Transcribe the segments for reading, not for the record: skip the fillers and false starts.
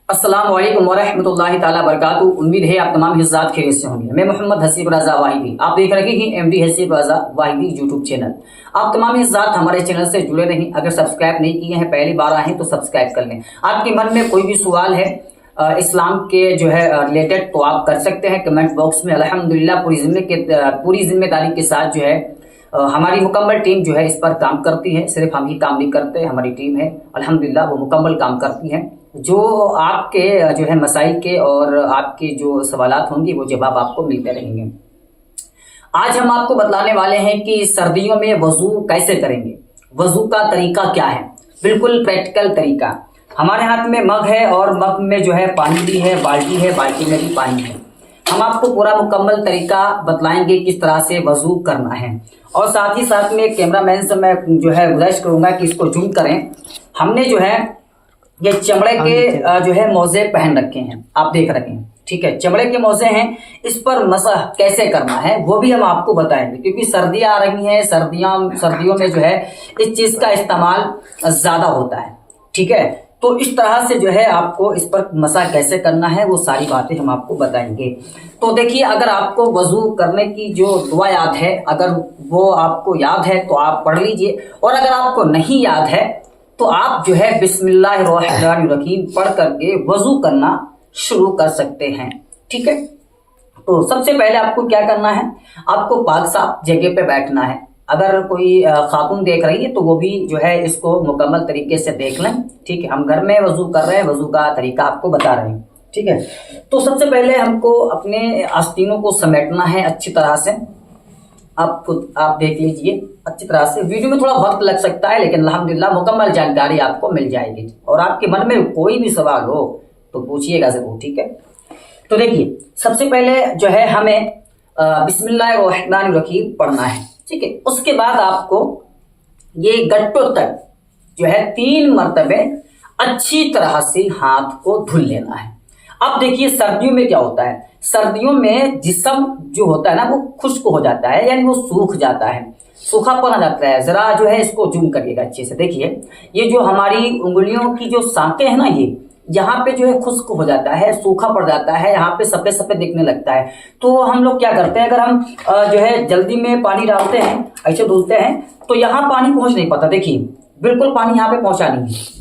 अस्सलाम वालेकुम वरहमतुल्लाहि ताला बरकातहू। उम्मीद है आप तमाम हिज़्ज़ात खैरियत से होंगे। मैं मोहम्मद हसीब रज़ा वाहिदी, आप देख रहे हैं एमडी हसीब रज़ा वाहिदी यूट्यूब चैनल। आप तमाम हिज़्ज़ात हमारे चैनल से जुड़े रहें। अगर सब्सक्राइब नहीं किए हैं, पहली बार आए हैं तो सब्सक्राइब कर लें। आपके मन में कोई भी सवाल है इस्लाम के जो है रिलेटेड, तो आप कर सकते हैं कमेंट बॉक्स में। अल्हम्दुलिल्लाह पूरी जिम्मेदारी के साथ जो है हमारी मुकम्मल टीम जो है इस पर काम करती है। सिर्फ हम ही काम नहीं करते, हमारी टीम है अल्हम्दुलिल्लाह, वो मुकम्मल काम करती है। जो आपके जो है मसाइल के और आपके जो सवालात होंगे वो जवाब आपको मिलते रहेंगे। आज हम आपको बतलाने वाले हैं कि सर्दियों में वजू कैसे करेंगे, वजू का तरीका क्या है, बिल्कुल प्रैक्टिकल तरीका। हमारे हाथ में मग है और मग में जो है पानी भी है, बाल्टी में भी पानी है। हम आपको पूरा मुकम्मल तरीका बतलाएंगे किस तरह से वजू करना है। और साथ ही साथ में कैमरामैन से मैं जो है गुजारिश करूंगा कि इसको जूम करें। हमने जो है ये चमड़े के जो है मोजे पहन रखे हैं, आप देख रहे हैं, ठीक है, चमड़े के मोजे हैं। इस पर मसह कैसे करना है वो भी हम आपको बताएंगे, क्योंकि सर्दियां आ रही हैं। सर्दियों में जो है इस चीज का इस्तेमाल ज्यादा होता है, ठीक है। तो इस तरह से जो है आपको इस पर मसा कैसे करना है वो सारी बातें हम आपको बताएंगे। तो देखिए, अगर आपको वजू करने की जो दुआ याद है, अगर वो आपको याद है तो आप पढ़ लीजिए, और अगर आपको नहीं याद है तो आप जो है बिस्मिल्लाहिर्रहमानिर्रहीम पढ़ करके वजू करना शुरू कर सकते हैं, ठीक है। तो सबसे पहले आपको क्या करना है, आपको पाक साफ जगह पे बैठना है। अगर कोई खातून देख रही है तो वो भी जो है इसको मुकम्मल तरीके से देख लें, ठीक है। हम घर में वजू कर रहे हैं, वजू का तरीका आपको बता रहे हैं, ठीक है। तो सबसे पहले हमको अपने आस्तीनों को समेटना है अच्छी तरह से। आप देख लीजिए अच्छी तरह से। वीडियो में थोड़ा वक्त लग सकता है, लेकिन अल्हम्दुलिल्लाह मुकम्मल जानकारी आपको मिल जाएगी। और आपके मन में कोई भी सवाल हो तो पूछिएगा जरूर, ठीक है। तो देखिए, सबसे पहले जो है हमें बिस्मिल्लाहिर्रहमानिर्रहीम पढ़ना है, ठीक है। उसके बाद आपको ये गट्टों तक जो है 3 मरतबे अच्छी तरह से हाथ को धुल लेना है। अब देखिए, सर्दियों में क्या होता है, सर्दियों में जिस्म जो होता है ना वो खुश्क हो जाता है, यानी वो सूख जाता है, सूखापन आ जाता है। जरा जो है इसको जूम करिएगा अच्छे से। देखिए, ये जो हमारी उंगलियों की जो सांकें है ना, ये यहाँ पे जो है खुश्क हो जाता है, सूखा पड़ जाता है, यहाँ पे सफेद सफेद दिखने लगता है। तो हम लोग क्या करते हैं, अगर हम जो है जल्दी में पानी डालते हैं, ऐसे धुलते हैं, तो यहाँ पानी पहुंच नहीं पाता। देखिए, बिल्कुल पानी यहाँ पे पहुंचा नहीं है,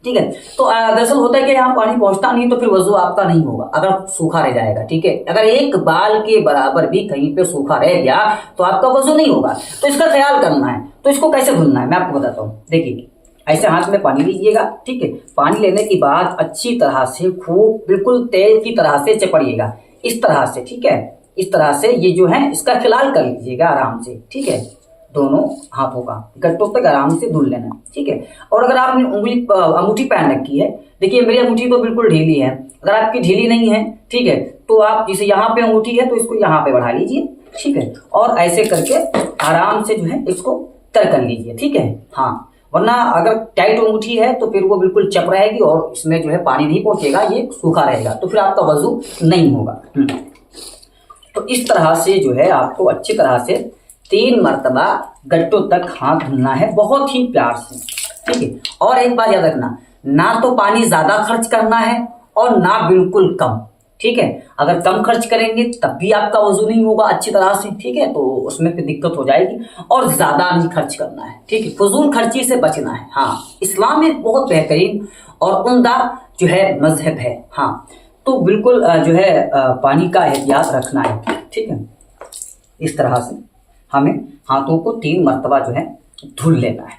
ठीक है। तो दरअसल होता है कि यहाँ पानी पहुंचता नहीं, तो फिर वजू आपका नहीं होगा, अगर सूखा रह जाएगा, ठीक है। अगर एक बाल के बराबर भी कहीं पे सूखा रह गया तो आपका वजू नहीं होगा। तो इसका ख्याल करना है। तो इसको कैसे धुलना है मैं आपको बताता हूँ। देखिए, ऐसे हाथ में पानी लीजिएगा, ठीक है। पानी लेने के बाद अच्छी तरह से खूब बिल्कुल तेल की तरह से चपड़िएगा, इस तरह से, ठीक है। इस तरह से ये जो है इसका खिलाल कर लीजिएगा आराम से, ठीक है। दोनों हाथों का गट्टों तक आराम से धुल लेना, ठीक है। और अगर आपने अंगूठी पहन रखी है, देखिए मेरी अंगूठी तो बिल्कुल ढीली है, अगर आपकी ढीली नहीं है, ठीक है, तो आप जैसे यहाँ पे अंगूठी है तो इसको यहाँ पे बढ़ा लीजिए, ठीक है। और ऐसे करके आराम से जो है इसको तर कर लीजिए, ठीक है। हाँ, वरना अगर टाइट अंगूठी है तो फिर वो बिल्कुल चप रहेगी और इसमें जो है पानी नहीं पहुंचेगा, ये सूखा रहेगा, तो फिर आपका वजू नहीं होगा। तो इस तरह से जो है आपको अच्छी तरह से 3 मरतबा गट्टों तक हाथ धुलना है, बहुत ही प्यार से, ठीक है। और एक बात याद रखना, ना तो पानी ज्यादा खर्च करना है और ना बिल्कुल कम, ठीक है। अगर कम खर्च करेंगे तब भी आपका वजू नहीं होगा अच्छी तरह से, ठीक है, तो उसमें फिर दिक्कत हो जाएगी। और ज्यादा नहीं खर्च करना है, ठीक है, फजूल खर्ची से बचना है। हाँ, इस्लाम एक बहुत बेहतरीन और उम्दा जो है मजहब है। हाँ, तो बिल्कुल जो है पानी का एहतियात रखना है, ठीक है। इस तरह से हमें हाथों को 3 मरतबा जो है धुल लेना है।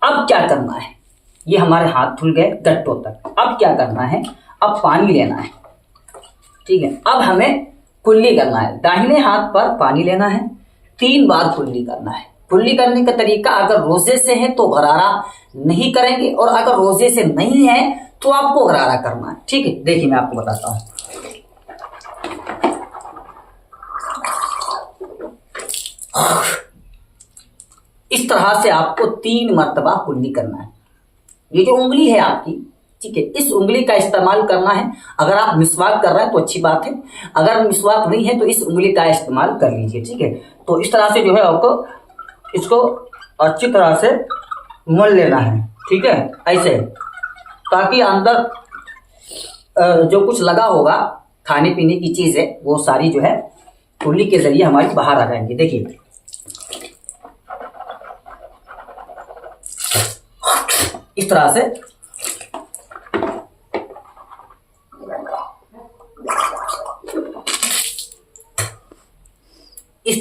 अब क्या करना है, ये हमारे हाथ धुल गए गट्टों तक। अब क्या करना है, अब पानी लेना है, ठीक है। अब हमें कुल्ली करना है। दाहिने हाथ पर पानी लेना है, 3 बार कुल्ली करना है। कुल्ली करने का तरीका, अगर रोजे से है तो गरारा नहीं करेंगे, और अगर रोजे से नहीं है तो आपको गरारा करना है, ठीक है। देखिए मैं आपको बताता हूँ। इस तरह से आपको 3 मरतबा कुल्ली करना है। ये जो उंगली है आपकी, ठीक है, इस उंगली का इस्तेमाल करना है। अगर आप मिसवाक कर रहे हैं तो अच्छी बात है, अगर मिसवाक नहीं है तो इस उंगली का इस्तेमाल कर लीजिए, ठीक है। तो इस तरह से जो है आपको इसको अच्छी तरह से मल लेना है, ठीक है, ऐसे, ताकि अंदर जो कुछ लगा होगा खाने पीने की चीज है वो सारी जो है कुल्ली के जरिए हमारी बाहर आ जाएंगी। देखिए इस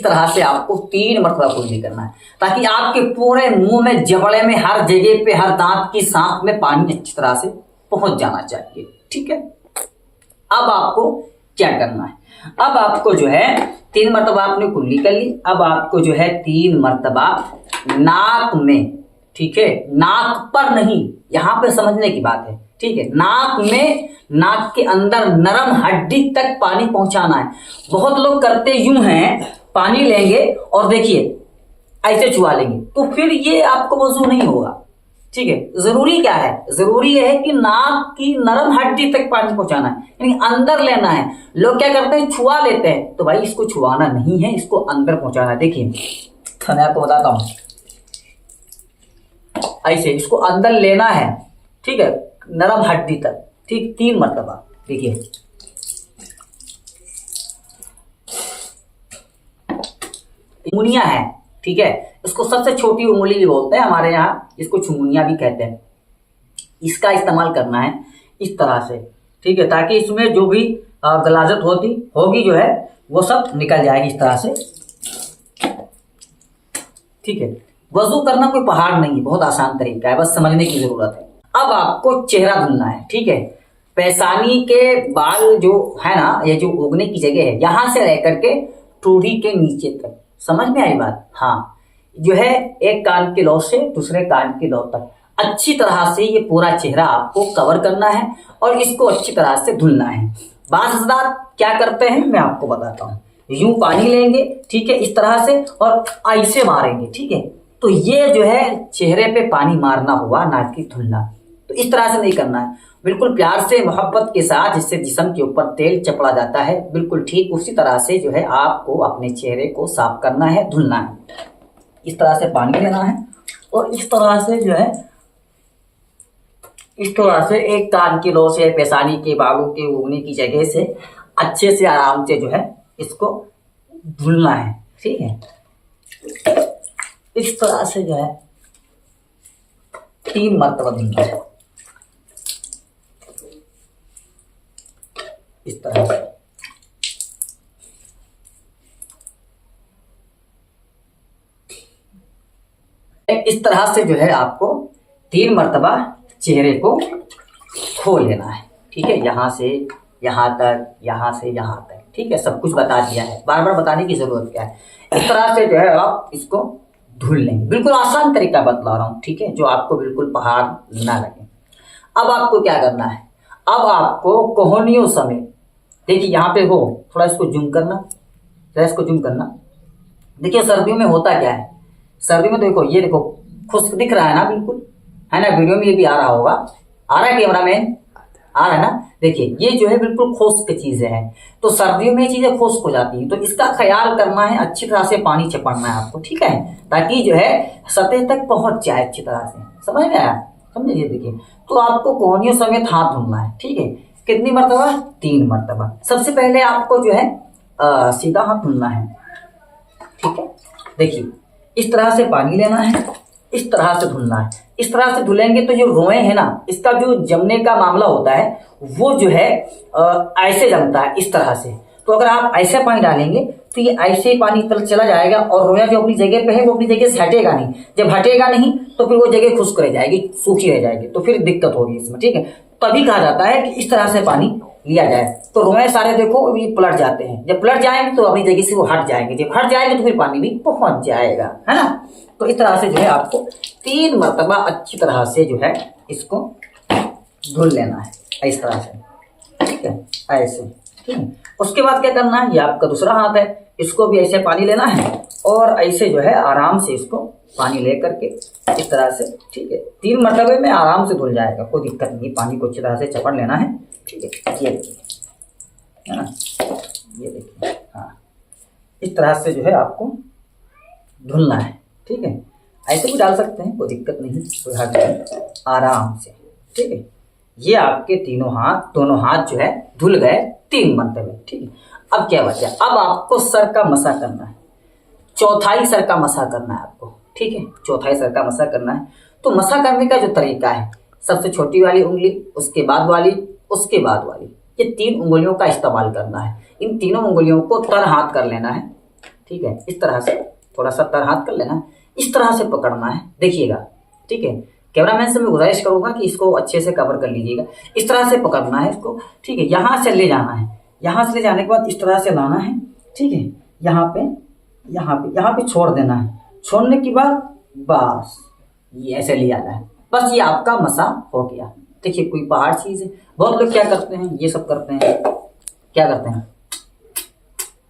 तरह से आपको 3 मरतबा कुल्ली करना है, ताकि आपके पूरे मुंह में, जबड़े में, हर जगह पे, हर दांत की सांख में पानी अच्छी तरह से पहुंच जाना चाहिए। ठीक है, अब आपको क्या करना है? अब आपको जो है 3 मरतबा आपने कुल्ली कर ली। अब आपको जो है 3 मरतबा नाक में, ठीक है, नाक पर नहीं, यहां पे समझने की बात है। ठीक है, नाक में, नाक के अंदर नरम हड्डी तक पानी पहुंचाना है। बहुत लोग करते यूं हैं, पानी लेंगे और देखिए ऐसे छुआ लेंगे, तो फिर ये आपको वजू नहीं होगा। ठीक है, जरूरी क्या है? जरूरी है कि नाक की नरम हड्डी तक पानी पहुंचाना है, यानी अंदर लेना है। लोग क्या करते हैं, छुआ लेते हैं, तो भाई इसको छुआना नहीं है, इसको अंदर पहुंचाना है। देखिए मैं आपको बताता हूं, ऐसे इसको अंदर लेना है। ठीक है, नरम हड्डी तक, ठीक, 3 मरतबा। देखिए चुमुनिया है, ठीक है, इसको सबसे छोटी उंगली भी बोलते हैं हमारे यहाँ, इसको चुमुनिया भी कहते हैं। इसका इस्तेमाल करना है इस तरह से, ठीक है, ताकि इसमें जो भी गलाजत होगी जो है वो सब निकल जाएगी इस तरह से। ठीक है, वजू करना कोई पहाड़ नहीं है, बहुत आसान तरीका है, बस समझने की जरूरत है। अब आपको चेहरा धुलना है। ठीक है, पैसानी के बाल जो है ना, ये जो उगने की जगह है, यहां से लेकर के ठोड़ी के नीचे तक, समझ में आई बात? हाँ, जो है एक कान के लौ से दूसरे कान के लौ तक अच्छी तरह से ये पूरा चेहरा आपको कवर करना है और इसको अच्छी तरह से धुलना है। बाज़ हज़रात क्या करते हैं मैं आपको बताता हूँ, यूं पानी लेंगे, ठीक है, इस तरह से, और ऐसे मारेंगे। ठीक है, तो ये जो है चेहरे पे पानी मारना हुआ, ना कि धुलना। तो इस तरह से नहीं करना है, बिल्कुल प्यार से, मोहब्बत के साथ, जिससे जिस्म के ऊपर तेल चपड़ा जाता है, बिल्कुल ठीक उसी तरह से जो है आपको अपने चेहरे को साफ करना है, धुलना है। इस तरह से पानी लेना है और इस तरह से जो है, इस तरह से एक कान की लो से, पेशानी के बालों के उगने की जगह से अच्छे से आराम से जो है इसको धुलना है। ठीक है, इस तरह से जो है 3 मरतबा धुलना है, इस तरह से। इस तरह से जो है आपको 3 मरतबा चेहरे को खोल लेना है। ठीक है, यहां से यहां तक, यहां से यहां तक। ठीक है, सब कुछ बता दिया है, बार बार बताने की जरूरत क्या है। इस तरह से जो है आप इसको धुल लेंगे, बिल्कुल आसान तरीका बतला रहा हूं, ठीक है, जो आपको बिल्कुल पहाड़ ना लगे। अब आपको क्या करना है, अब आपको कोहनियों समेत, देखिए यहाँ पे हो, थोड़ा इसको जूम करना, थोड़ा इसको जूम करना। देखिए सर्दियों में होता क्या है, सर्दियों में देखो, ये देखो खुश्क दिख रहा है ना, बिल्कुल है ना, वीडियो में ये भी आ रहा होगा, आ रहा है कैमरामैन, आ रहा है ना। देखिए ये जो है बिल्कुल खुश्क चीजें हैं, तो सर्दियों में ये चीजें खुश्क हो जाती हैं, तो इसका ख्याल करना है, अच्छी तरह से पानी चपड़ना है आपको। ठीक है, ताकि जो है सतह तक पहुंच जाए अच्छी तरह से, समझ में आया? समझे? देखिए, तो आपको कोहनियों समेत हाथ धुलना है। ठीक है, कितनी मरतबा? 3 मरतबा। सबसे पहले आपको जो है सीधा हाथ धुलना है। ठीक है, देखिए इस तरह से पानी लेना है, इस तरह से धुलना है। इस तरह से धुलेंगे तो जो रोए है ना, इसका जो जमने का मामला होता है वो जो है ऐसे जमता है, इस तरह से। तो अगर आप ऐसे पानी डालेंगे तो ये ऐसे ही पानी तरफ चला जाएगा और रोया जो अपनी जगह पे है वो अपनी जगह से हटेगा नहीं। जब हटेगा नहीं तो फिर वो जगह खुश्क रह जाएगी, सूखी रह जाएगी, तो फिर दिक्कत होगी इसमें। ठीक है, तभी कहा जाता है कि इस तरह से पानी लिया जाए। तो रोए सारे देखो ये पलट जाते हैं, जब पलट जाएंगे तो अपनी जगह से वो हट जाएंगे, जब हट जाएंगे तो फिर पानी भी पहुंच जाएगा, है ना। तो इस तरह से जो है आपको 3 मरतबा अच्छी तरह से जो है इसको धुल लेना है, इस तरह से। ठीक है, ऐसे। ठीक है, उसके बाद क्या करना है, ये आपका दूसरा हाथ है, इसको भी ऐसे पानी लेना है और ऐसे जो है आराम से इसको पानी ले करके इस तरह से, ठीक है, 3 मरतबे में आराम से धुल जाएगा, कोई दिक्कत नहीं। पानी को अच्छी तरह से चपड़ लेना है। ठीक है, ये देखिए, है ना, ये देखिए, हाँ, इस तरह से जो है आपको धुलना है। ठीक है, ऐसे भी डाल सकते हैं, कोई दिक्कत नहीं, कोई हर्ज नहीं, आराम से। ठीक है, ये आपके दोनों हाथ जो है धुल गए 3 मरतबे। ठीक है, अब क्या बचा, अब आपको सर का मसा करना है, चौथाई सर का मसा करना है आपको। ठीक है, चौथाई सर का मसा करना है। तो मसा करने का जो तरीका है, सबसे छोटी वाली उंगली, उसके बाद वाली, उसके बाद वाली, ये 3 उंगलियों का इस्तेमाल करना है। इन तीनों उंगलियों को तर हाथ कर लेना है। ठीक है, इस तरह से थोड़ा सा तर हाथ कर लेना है, इस तरह से पकड़ना है, देखिएगा। ठीक है, कैमरामैन से मैं गुजारिश करूंगा कि इसको अच्छे से कवर कर लीजिएगा। इस तरह से पकड़ना है इसको। ठीक है, यहां से ले जाना है, यहां से ले जाने के बाद इस तरह से लाना है। ठीक है, यहाँ पे छोड़ देना है। छोड़ने के बाद बस ये ऐसे ले आना है, बस ये आपका मसा हो गया। देखिए, कोई पहाड़ चीज है। बहुत लोग क्या करते हैं, ये सब करते हैं, क्या करते हैं,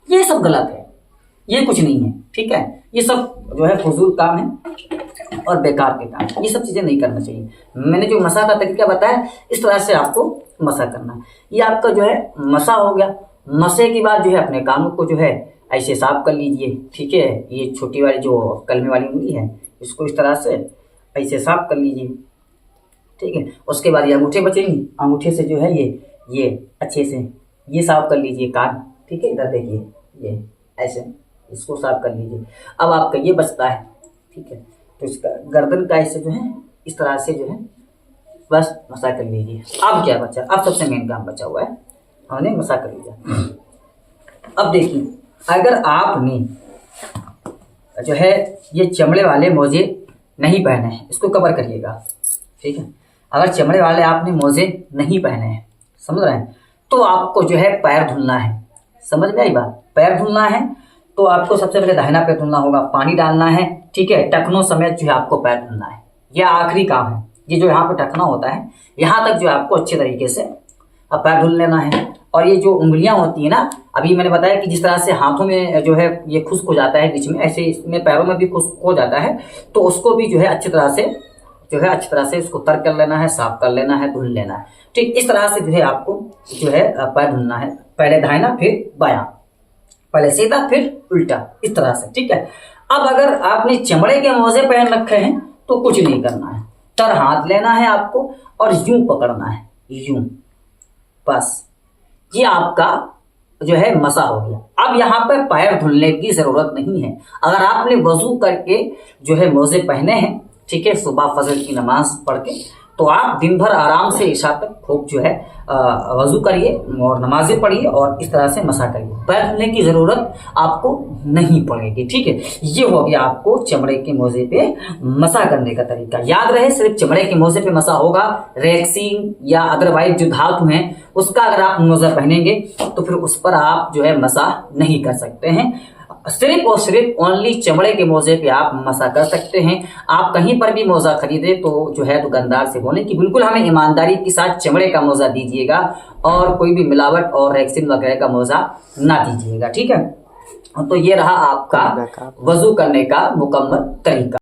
ये सब गलत है, ये कुछ नहीं है। ठीक है, ये सब जो है फजूल काम है और बेकार के काम, ये सब चीजें नहीं करना चाहिए। मैंने जो मसा का तरीका बताया, इस तरह से आपको मसा करना है। ये आपका जो है मसा हो गया। मसे के बाद जो है अपने कानों को जो है ऐसे साफ कर लीजिए। ठीक है, ये छोटी वाली जो कलमे वाली उंगली है, इसको इस तरह से ऐसे साफ कर लीजिए। ठीक है, उसके बाद ये अंगूठे बचेंगे, अंगूठे से जो है ये अच्छे से ये साफ कर लीजिए कान। ठीक है, इधर देखिए, ये ऐसे इसको साफ कर लीजिए। अब आपका ये बचता है। ठीक है, तो इसका गर्दन का ऐसे जो है इस तरह से जो है बस मसा कर लीजिए। अब क्या बचा, अब सबसे मेन काम बचा हुआ है, हमने मसा कर लिया। अब देखिए, अगर आपने जो है ये चमड़े वाले मोजे नहीं पहने हैं, इसको कवर करिएगा। ठीक है, अगर चमड़े वाले आपने मोजे नहीं पहने हैं, समझ रहे हैं, तो आपको जो है पैर धुलना है। समझ में आई बात, पैर धुलना है तो आपको सबसे पहले दाहिना पैर धुलना होगा, पानी डालना है। ठीक है, टखनों समेत जो है आपको पैर धुलना है, यह आखिरी काम है। ये जो यहाँ पे टखना होता है, यहाँ तक जो है आपको अच्छे तरीके से अब पैर धुल लेना है। और ये जो उंगलियां होती है ना, अभी मैंने बताया कि जिस तरह से हाथों में जो है ये खुश्क हो जाता है बीच में, ऐसे इसमें पैरों में भी खुश्क हो जाता है, तो उसको भी जो है अच्छी तरह से उसको तर कर लेना है, साफ कर लेना है, धुल लेना है। ठीक इस तरह से जो है आपको जो है पैर धुलना है, पहले दाहिना फिर बायां, पहले सीधा फिर उल्टा, इस तरह से। ठीक है, अब अगर आपने चमड़े के मोजे पहन रखे हैं तो कुछ नहीं करना है, तर हाथ लेना है आपको और यूं पकड़ना है, यूं, बस ये आपका जो है मसा हो गया। अब यहाँ पे पैर धुलने की जरूरत नहीं है। अगर आपने वजू करके जो है मोजे पहने हैं, ठीक है, सुबह फजर की नमाज पढ़ के, तो आप दिन भर आराम से इशा तक खूब जो है वजू करिए और नमाजें पढ़िए और इस तरह से मसा करिए। पैर धुलने की जरूरत आपको नहीं पड़ेगी। ठीक है, ये हो गया आपको चमड़े के मोजे पे मसा करने का तरीका। याद रहे, सिर्फ चमड़े के मोजे पे मसा होगा, रेक्सीन या अदरवाइज जो धातु है उसका अगर आप मोजा पहनेंगे तो फिर उस पर आप जो है मसा नहीं कर सकते हैं। सिर्फ और सिर्फ ओनली चमड़े के मोजे पे आप मसा कर सकते हैं। आप कहीं पर भी मोजा खरीदे तो जो है दुकानदार से बोलें कि बिल्कुल हमें ईमानदारी के साथ चमड़े का मोजा दीजिएगा और कोई भी मिलावट और रेक्सिन वगैरह का मोजा ना दीजिएगा। ठीक है, तो ये रहा आपका वजू करने का मुकम्मल तरीका।